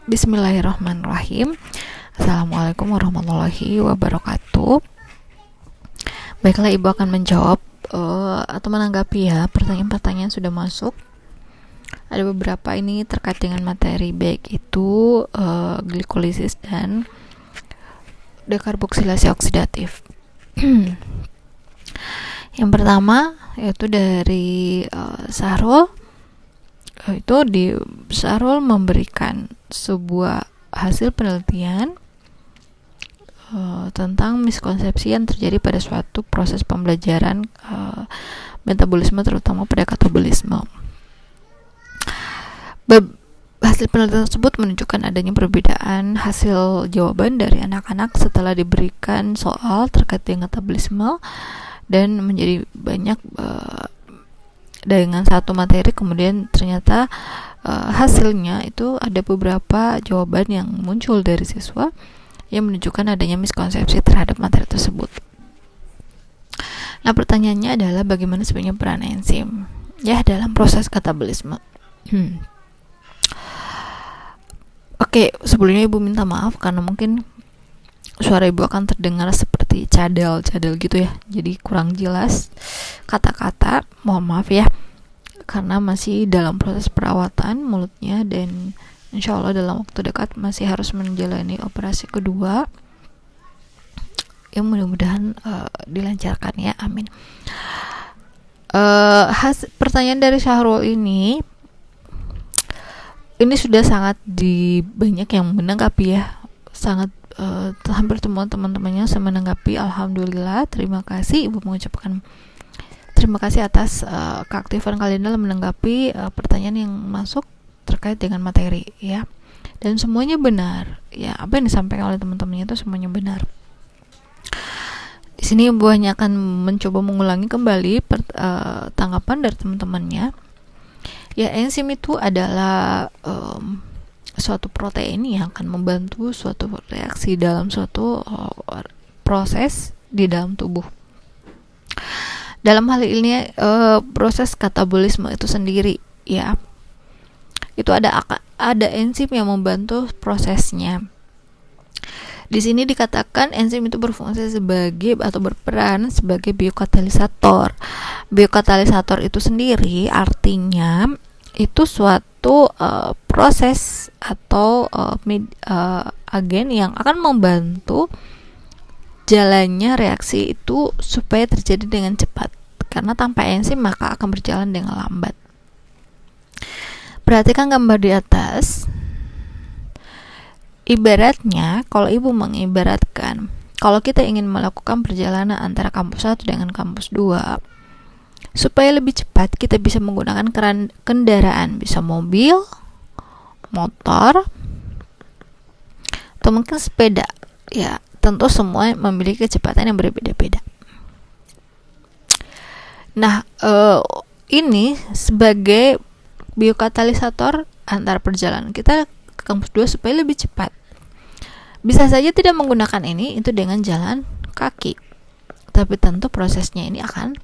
Bismillahirrahmanirrahim. Assalamualaikum warahmatullahi wabarakatuh. Baiklah, Ibu akan menjawab atau menanggapi ya pertanyaan-pertanyaan sudah masuk. Ada beberapa ini terkait dengan materi, baik itu glikolisis dan dekarboksilasi oksidatif. Yang pertama yaitu dari Sahrul. Sahrul memberikan sebuah hasil penelitian tentang miskonsepsi yang terjadi pada suatu proses pembelajaran metabolisme, terutama pada katabolisme. Hasil penelitian tersebut menunjukkan adanya perbedaan hasil jawaban dari anak-anak setelah diberikan soal terkait dengan katabolisme, dan menjadi banyak dengan satu materi. Kemudian ternyata hasilnya itu ada beberapa jawaban yang muncul dari siswa yang menunjukkan adanya miskonsepsi terhadap materi tersebut. Nah, pertanyaannya adalah bagaimana sebenarnya peran enzim ya dalam proses katabolisme. Oke, sebelumnya Ibu minta maaf karena mungkin suara Ibu akan terdengar seperti cadel gitu ya, jadi kurang jelas kata-kata, mohon maaf ya, karena masih dalam proses perawatan mulutnya, dan insya Allah dalam waktu dekat masih harus menjalani operasi kedua yang mudah-mudahan dilancarkan ya, amin. Pertanyaan dari Syahrul ini sudah sangat banyak yang menanggapi ya, sangat hampir semua teman-temannya saya menanggapi. Alhamdulillah, terima kasih Ibu, mengucapkan terima kasih atas keaktifan kalian dalam menanggapi pertanyaan yang masuk terkait dengan materi ya, dan semuanya benar ya, apa yang disampaikan oleh teman-temannya itu semuanya benar. Di sini Ibu hanya akan mencoba mengulangi kembali tanggapan dari teman-temannya ya. Enzim itu adalah suatu protein yang akan membantu suatu reaksi dalam suatu proses di dalam tubuh. Dalam hal ini proses katabolisme itu sendiri ya, itu ada enzim yang membantu prosesnya. Di sini dikatakan enzim itu berfungsi sebagai atau berperan sebagai biokatalisator. Biokatalisator itu sendiri artinya itu suatu proses atau agen yang akan membantu jalannya reaksi itu supaya terjadi dengan cepat, karena tanpa enzim maka akan berjalan dengan lambat. Perhatikan gambar di atas. Ibaratnya, kalau Ibu mengibaratkan, kalau kita ingin melakukan perjalanan antara kampus 1 dengan kampus 2, supaya lebih cepat kita bisa menggunakan kendaraan, bisa mobil, motor, atau mungkin sepeda ya, tentu semua memiliki kecepatan yang berbeda-beda. Nah, ini sebagai biokatalisator antar perjalanan kita ke kampus 2 supaya lebih cepat. Bisa saja tidak menggunakan itu dengan jalan kaki, tapi tentu prosesnya ini akan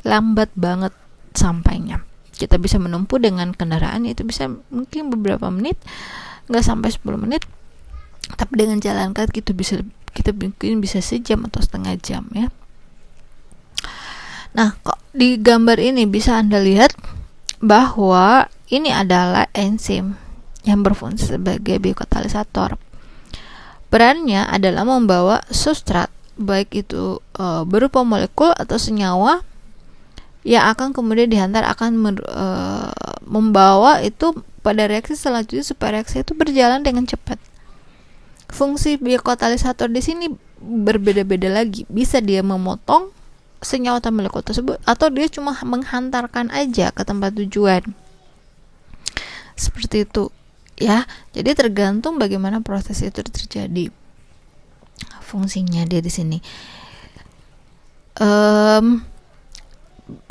lambat banget sampainya. Kita bisa menempuh dengan kendaraan itu bisa mungkin beberapa menit, nggak sampai 10 menit, tapi dengan jalan kaki itu kita mungkin bisa sejam atau setengah jam ya. Nah, kok di gambar ini bisa Anda lihat bahwa ini adalah enzim yang berfungsi sebagai biokatalisator. Perannya adalah membawa substrat, baik itu berupa molekul atau senyawa, yang akan kemudian dihantar, akan membawa itu pada reaksi selanjutnya supaya reaksi itu berjalan dengan cepat. Fungsi biokatalisator di sini berbeda-beda lagi. Bisa dia memotong senyawa atau molekul tersebut, atau dia cuma menghantarkan aja ke tempat tujuan. Seperti itu ya. Jadi tergantung bagaimana proses itu terjadi. Fungsinya dia di sini.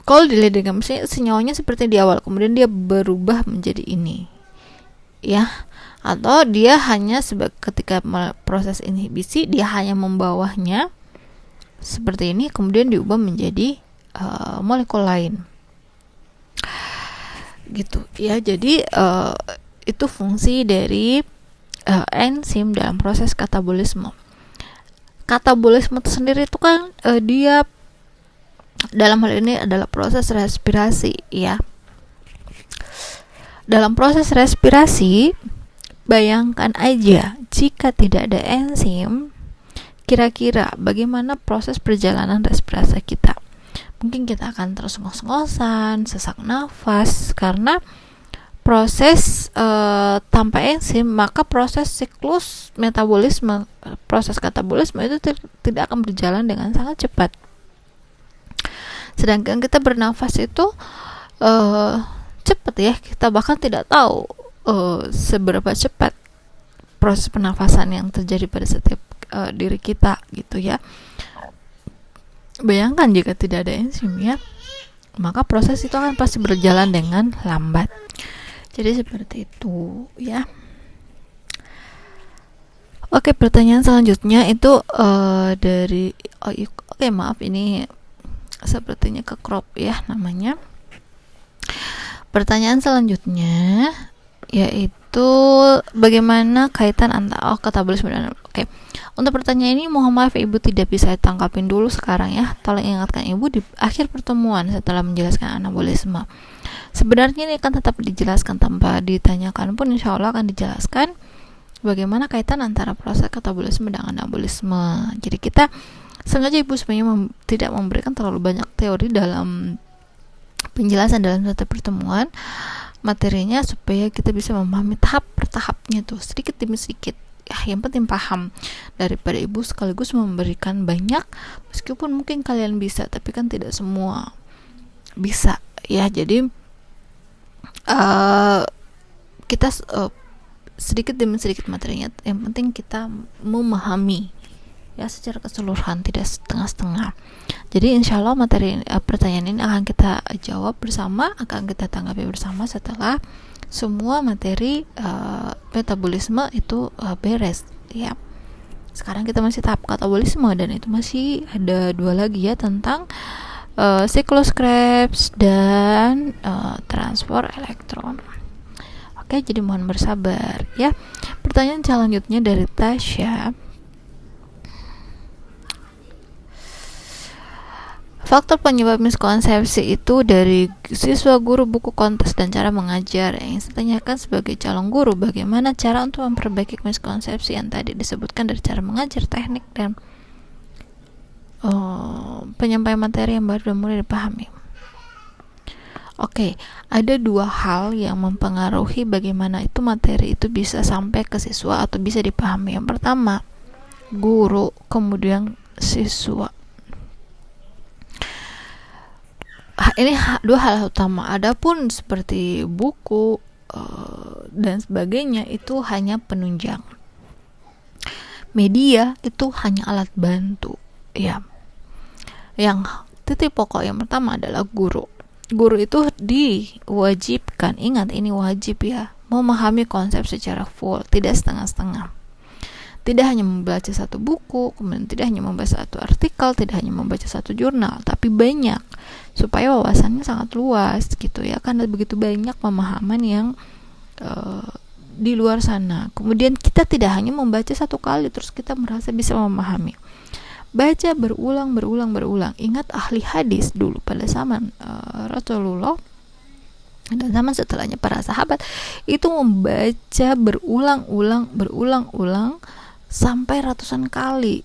Kalau dilihat dengan senyawanya seperti di awal, kemudian dia berubah menjadi ini ya, atau dia hanya ketika proses inhibisi dia hanya membawahnya seperti ini, kemudian diubah menjadi molekul lain gitu ya. Jadi itu fungsi dari enzim dalam proses katabolisme. Katabolisme itu sendiri itu kan dia dalam hal ini adalah proses respirasi ya. Dalam proses respirasi, bayangkan aja jika tidak ada enzim, kira-kira bagaimana proses perjalanan respirasi kita. Mungkin kita akan terus ngos-ngosan, sesak nafas, karena proses tanpa enzim, maka proses siklus metabolisme, proses katabolisme itu tidak akan berjalan dengan sangat cepat. Sedangkan kita bernafas itu cepat ya, kita bahkan tidak tahu seberapa cepat proses pernafasan yang terjadi pada setiap diri kita gitu ya. Bayangkan jika tidak ada enzim ya, maka proses itu akan pasti berjalan dengan lambat. Jadi seperti itu ya. Oke, pertanyaan selanjutnya itu dari maaf, ini sepertinya ke crop ya namanya. Pertanyaan selanjutnya yaitu bagaimana kaitan antara katabolisme dan untuk pertanyaan ini mohon maaf Ibu tidak bisa tangkapin dulu sekarang ya. Tolong ingatkan Ibu di akhir pertemuan setelah menjelaskan anabolisme. Sebenarnya ini akan tetap dijelaskan tanpa ditanyakan pun, insya Allah akan dijelaskan bagaimana kaitan antara proses katabolisme dan anabolisme. Jadi kita sengaja Ibu sebenarnya tidak memberikan terlalu banyak teori dalam penjelasan dalam satu pertemuan materinya, supaya kita bisa memahami tahap per tahapnya tuh sedikit demi sedikit ya. Yang penting paham, daripada Ibu sekaligus memberikan banyak, meskipun mungkin kalian bisa tapi kan tidak semua bisa ya. Jadi kita sedikit demi sedikit materinya, yang penting kita memahami ya secara keseluruhan, tidak setengah-setengah. Jadi insya Allah materi pertanyaan ini akan kita jawab bersama, akan kita tanggapi bersama setelah semua materi metabolisme itu beres ya. Sekarang kita masih tahap katabolisme, dan itu masih ada 2 lagi ya, tentang siklus Krebs dan transfer elektron. Oke, jadi mohon bersabar ya. Pertanyaan selanjutnya dari Tasya. Faktor penyebab miskonsepsi itu dari siswa guru, buku kontes, dan cara mengajar. Yang saya tanyakan sebagai calon guru, bagaimana cara untuk memperbaiki miskonsepsi yang tadi disebutkan dari cara mengajar, teknik, dan penyampaian materi yang baru dan mulai dipahami. Oke, ada 2 hal yang mempengaruhi bagaimana itu materi itu bisa sampai ke siswa atau bisa dipahami. Yang pertama, guru, kemudian siswa. Ini 2 hal utama. Adapun seperti buku dan sebagainya itu hanya penunjang. Media itu hanya alat bantu ya. Yang titik pokok yang pertama adalah guru. Guru itu diwajibkan, ingat ini wajib ya, memahami konsep secara full, tidak setengah-setengah. Tidak hanya membaca satu buku, kemudian tidak hanya membaca satu artikel, tidak hanya membaca satu jurnal, tapi banyak, supaya wawasannya sangat luas gitu ya, karena begitu banyak pemahaman yang di luar sana. Kemudian kita tidak hanya membaca satu kali terus kita merasa bisa memahami. Baca berulang. Ingat ahli hadis dulu pada zaman Rasulullah dan zaman setelahnya para sahabat itu membaca berulang sampai ratusan kali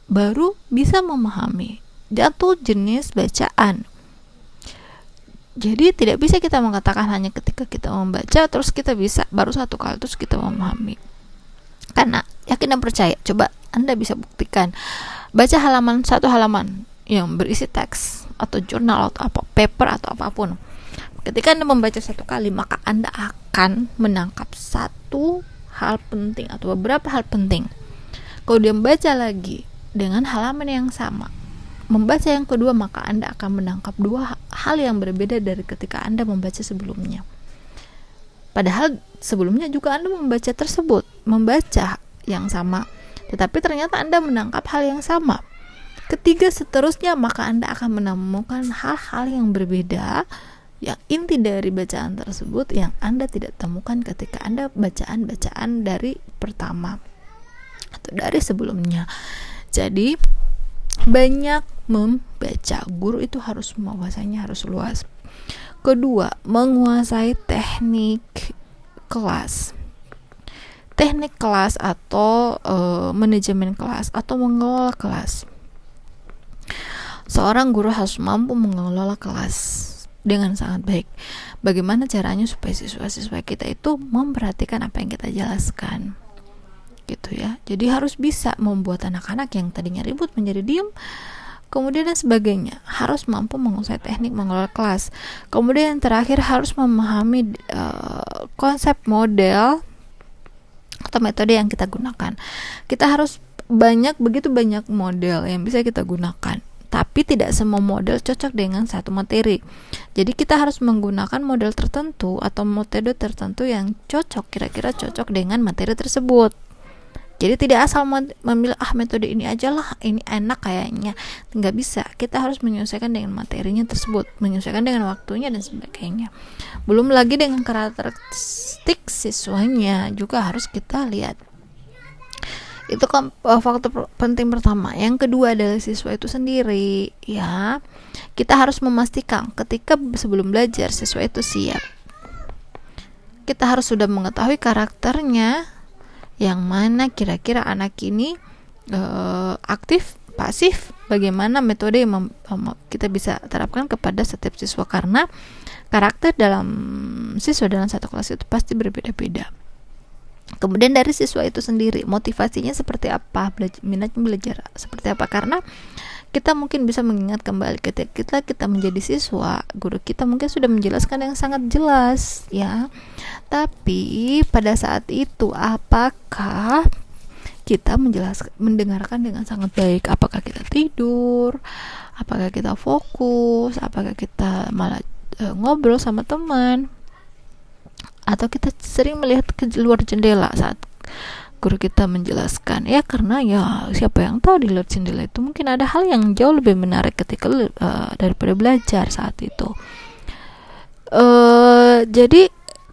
baru bisa memahami satu jenis bacaan. Jadi tidak bisa kita mengatakan hanya ketika kita membaca terus kita bisa baru 1 kali terus kita memahami. Karena yakin dan percaya, coba Anda bisa buktikan, baca satu halaman yang berisi teks atau jurnal atau apa, paper atau apapun. Ketika Anda membaca 1 kali, maka Anda akan menangkap satu hal penting atau beberapa hal penting. Kemudian baca lagi dengan halaman yang sama, membaca yang kedua, maka Anda akan menangkap 2 hal yang berbeda dari ketika Anda membaca sebelumnya. Padahal sebelumnya juga Anda membaca yang sama, tetapi ternyata Anda menangkap hal yang sama. Ketiga seterusnya, maka Anda akan menemukan hal-hal yang berbeda Yang inti dari bacaan tersebut yang Anda tidak temukan ketika Anda bacaan-bacaan dari pertama atau dari sebelumnya. Jadi banyak membaca. Guru itu harus wawasannya harus luas. Kedua, menguasai teknik kelas. Teknik kelas atau manajemen kelas atau mengelola kelas. Seorang guru harus mampu mengelola kelas dengan sangat baik. Bagaimana caranya supaya siswa-siswa kita itu memperhatikan apa yang kita jelaskan, gitu ya. Jadi harus bisa membuat anak-anak yang tadinya ribut menjadi diem, kemudian dan sebagainya. Harus mampu menguasai teknik mengelola kelas. Kemudian yang terakhir harus memahami konsep model atau metode yang kita gunakan. Kita harus begitu banyak model yang bisa kita gunakan, tapi tidak semua model cocok dengan satu materi. Jadi kita harus menggunakan model tertentu atau metode tertentu yang kira-kira cocok dengan materi tersebut. Jadi tidak asal memilih metode ini aja lah, ini enak kayaknya. Nggak bisa. Kita harus menyesuaikan dengan materinya tersebut, menyesuaikan dengan waktunya dan sebagainya. Belum lagi dengan karakteristik siswanya juga harus kita lihat. Itu kan faktor penting pertama. Yang kedua adalah siswa itu sendiri, ya. Kita harus memastikan ketika sebelum belajar siswa itu siap. Kita harus sudah mengetahui karakternya, yang mana kira-kira anak ini aktif, pasif, bagaimana metode yang kita bisa terapkan kepada setiap siswa, karena karakter dalam siswa dalam satu kelas itu pasti berbeda-beda. Kemudian dari siswa itu sendiri, motivasinya seperti apa, minatnya belajar seperti apa, karena kita mungkin bisa mengingat kembali ketika kita menjadi siswa, guru kita mungkin sudah menjelaskan yang sangat jelas, ya. Tapi pada saat itu apakah kita mendengarkan dengan sangat baik? Apakah kita tidur? Apakah kita fokus? Apakah kita malah ngobrol sama teman? Atau kita sering melihat ke luar jendela saat guru kita menjelaskan, ya, karena ya siapa yang tahu di luar jendela itu mungkin ada hal yang jauh lebih menarik ketika daripada belajar saat itu. Jadi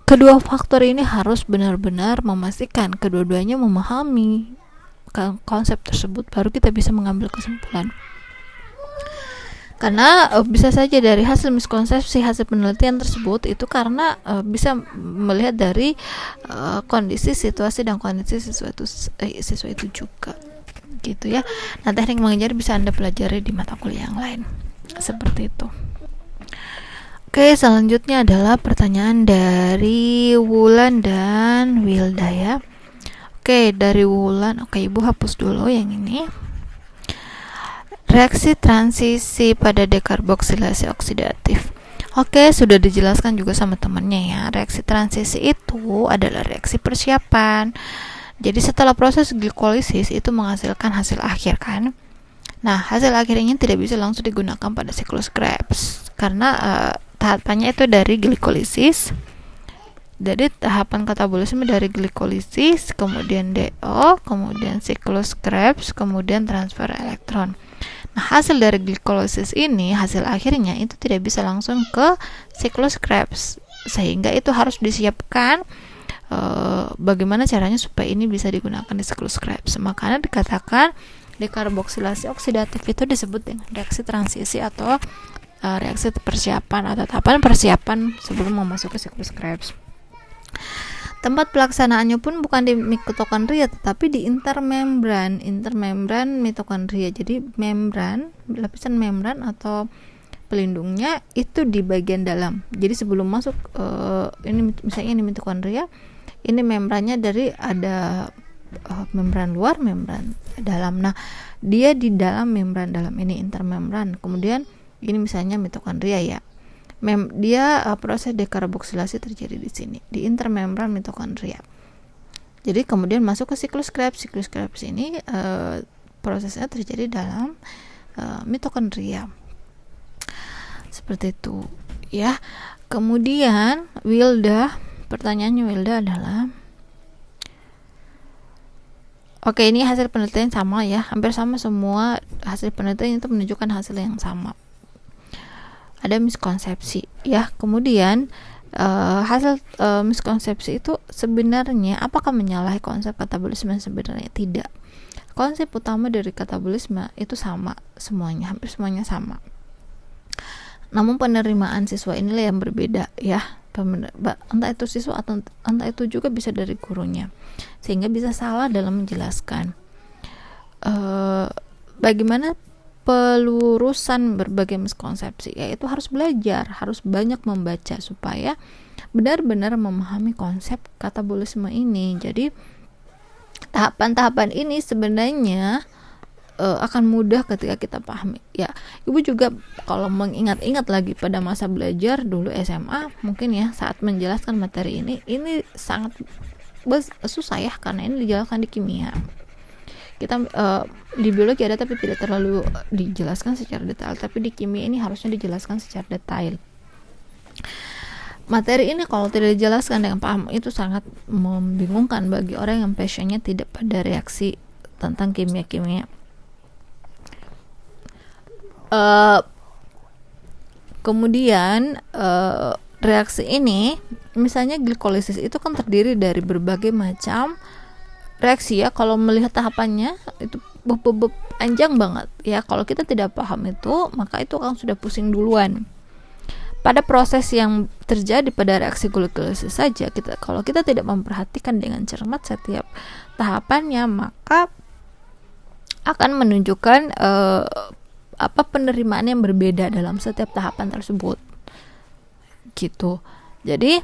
kedua faktor ini harus benar-benar memastikan kedua-duanya memahami konsep tersebut, baru kita bisa mengambil kesimpulan. Karena bisa saja dari hasil miskonsepsi hasil penelitian tersebut itu karena bisa melihat dari kondisi situasi dan kondisi siswa itu juga, gitu ya. Nah, teknik mengajar bisa Anda pelajari di mata kuliah yang lain seperti itu. Oke, selanjutnya adalah pertanyaan dari Wulan dan Wilda, ya. Oke, dari Wulan. Oke, Ibu hapus dulu yang ini. Reaksi transisi pada dekarboksilasi oksidatif. Oke, sudah dijelaskan juga sama temannya, ya. Reaksi transisi itu adalah reaksi persiapan. Jadi setelah proses glikolisis itu menghasilkan hasil akhir, kan? Nah, hasil akhirnya tidak bisa langsung digunakan pada siklus Krebs karena tahapannya itu dari glikolisis. Jadi tahapan katabolisme dari glikolisis, kemudian DO, kemudian siklus Krebs, kemudian transfer elektron. Nah, hasil dari glikolisis ini, hasil akhirnya itu tidak bisa langsung ke siklus Krebs, sehingga itu harus disiapkan bagaimana caranya supaya ini bisa digunakan di siklus Krebs. Makanya dikatakan dekarboksilasi oksidatif itu disebut dengan reaksi transisi atau reaksi persiapan atau tahapan persiapan sebelum memasuki siklus Krebs. Tempat pelaksanaannya pun bukan di mitokondria tetapi di intermembran mitokondria. Jadi lapisan membran atau pelindungnya itu di bagian dalam. Jadi sebelum masuk ini misalnya ini mitokondria, ini membrannya dari ada membran luar, membran dalam. Nah, dia di dalam membran dalam ini intermembran. Kemudian ini misalnya mitokondria, ya. Dia proses dekarboksilasi terjadi di sini di intermembran mitokondria. Jadi kemudian masuk ke siklus Krebs. Siklus Krebs ini prosesnya terjadi dalam mitokondria. Seperti itu, ya. Kemudian Wilda, pertanyaannya Wilda adalah, oke, ini hasil penelitian sama, ya, hampir sama semua hasil penelitian itu menunjukkan hasil yang sama. ada miskonsepsi ya. Kemudian hasil miskonsepsi itu sebenarnya apakah menyalahi konsep katabolisme? Sebenarnya tidak. Konsep utama dari katabolisme itu sama semuanya, hampir semuanya sama. Namun penerimaan siswa inilah yang berbeda ya. Entah itu siswa atau entah itu juga bisa dari gurunya, sehingga bisa salah dalam menjelaskan. Bagaimana pelurusan berbagai miskonsepsi, yaitu harus belajar, harus banyak membaca supaya benar-benar memahami konsep katabolisme ini. Jadi tahapan-tahapan ini sebenarnya akan mudah ketika kita pahami ya. Ibu juga kalau mengingat-ingat lagi pada masa belajar dulu SMA mungkin ya, saat menjelaskan materi ini sangat susah ya, karena ini dijelaskan di kimia. Kita di biologi ada tapi tidak terlalu dijelaskan secara detail, tapi di kimia ini harusnya dijelaskan secara detail. Materi ini kalau tidak dijelaskan dengan paham itu sangat membingungkan bagi orang yang passionnya tidak pada reaksi tentang kimia-kimia. Kemudian reaksi ini, misalnya glikolisis itu kan terdiri dari berbagai macam reaksi ya. Kalau melihat tahapannya itu panjang banget ya. Kalau kita tidak paham itu, maka itu kan sudah pusing duluan. Pada proses yang terjadi pada reaksi glikolisis saja, kalau kita tidak memperhatikan dengan cermat setiap tahapannya, maka akan menunjukkan penerimaan yang berbeda dalam setiap tahapan tersebut gitu. Jadi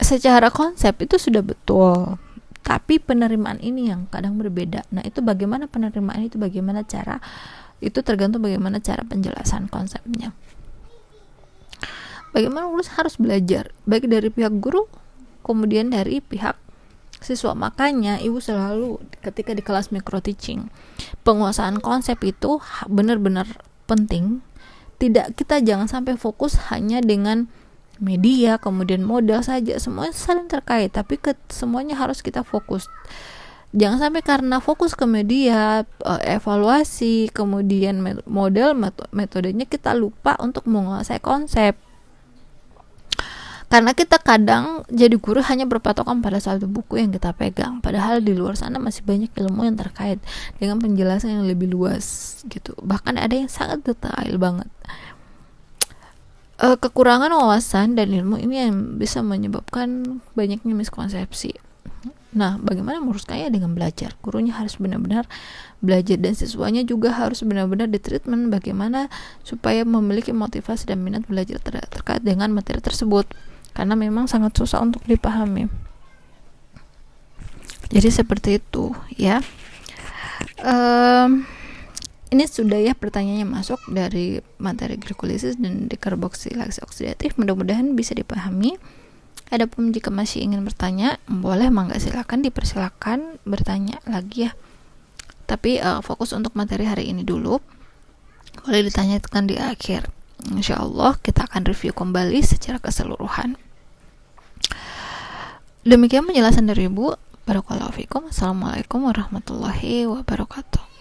secara konsep itu sudah betul, tapi penerimaan ini yang kadang berbeda. Nah, itu bagaimana penerimaan itu, bagaimana cara itu tergantung bagaimana cara penjelasan konsepnya. Bagaimana lulus harus belajar baik dari pihak guru kemudian dari pihak siswa. Makanya ibu selalu ketika di kelas micro teaching, penguasaan konsep itu benar-benar penting. Kita jangan sampai fokus hanya dengan media kemudian modal saja, semuanya saling terkait, tapi semuanya harus kita fokus. Jangan sampai karena fokus ke media, evaluasi, kemudian model, metodenya, kita lupa untuk menguasai konsep. Karena kita kadang jadi guru hanya berpatokan pada satu buku yang kita pegang, padahal di luar sana masih banyak ilmu yang terkait dengan penjelasan yang lebih luas gitu. Bahkan ada yang sangat detail banget. Kekurangan wawasan dan ilmu ini yang bisa menyebabkan banyaknya miskonsepsi. Nah, bagaimana meluruskannya? Dengan belajar. Gurunya harus benar-benar belajar dan siswanya juga harus benar-benar ditreatment bagaimana supaya memiliki motivasi dan minat belajar terkait dengan materi tersebut. Karena memang sangat susah untuk dipahami. Jadi seperti itu ya. Ini sudah ya pertanyaannya masuk dari materi glikolisis dan dekarboksilase oksidatif. Mudah-mudahan bisa dipahami. Adapun jika masih ingin bertanya, boleh, mangga silakan, dipersilakan bertanya lagi ya. Tapi fokus untuk materi hari ini dulu. Boleh ditanyakan di akhir. Insyaallah kita akan review kembali secara keseluruhan. Demikian penjelasan dari Ibu. Barakallahu fikum. Assalamualaikum warahmatullahi wabarakatuh.